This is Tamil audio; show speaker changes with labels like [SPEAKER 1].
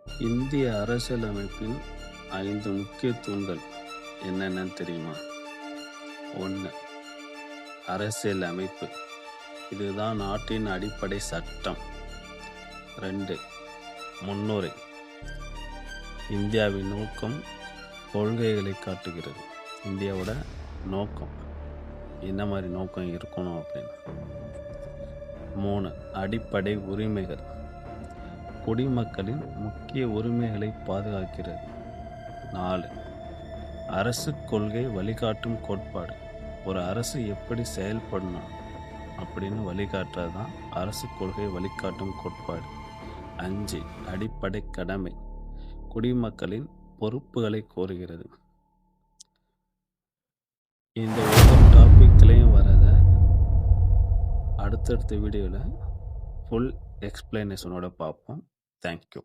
[SPEAKER 1] இந்திய அரசியலமைப்பின் 5 முக்கிய தூண்கள் என்னென்னன்னு தெரியுமா? 1. அரசியல் அமைப்பு. இதுதான் நாட்டின் அடிப்படை சட்டம். 2. முன்னுரை. இந்தியாவின் நோக்கம், கொள்கைகளை காட்டுகிறது. இந்தியாவோட நோக்கம் என்ன மாதிரி நோக்கம் இருக்கணும் அப்படின்னு. 3. அடிப்படை உரிமைகள். குடிமக்களின் முக்கிய உரிமைகளை பாதுகாக்கிறது. 4. அரசு கொள்கை வழிகாட்டும் கோட்பாடு. ஒரு அரசு எப்படி செயல்படணும் அப்படின்னு வழிகாட்டுறது தான் அரசு கொள்கை வழிகாட்டும் கோட்பாடு. 5. அடிப்படை கடமை. குடிமக்களின் பொறுப்புகளை கோருகிறது. இந்த ஒவ்வொரு டாபிக்லையும் வரத அடுத்தடுத்த வீடியோவில் ஃபுல் எக்ஸ்பிளனேஷனோட பார்ப்போம். தேங்க்யூ.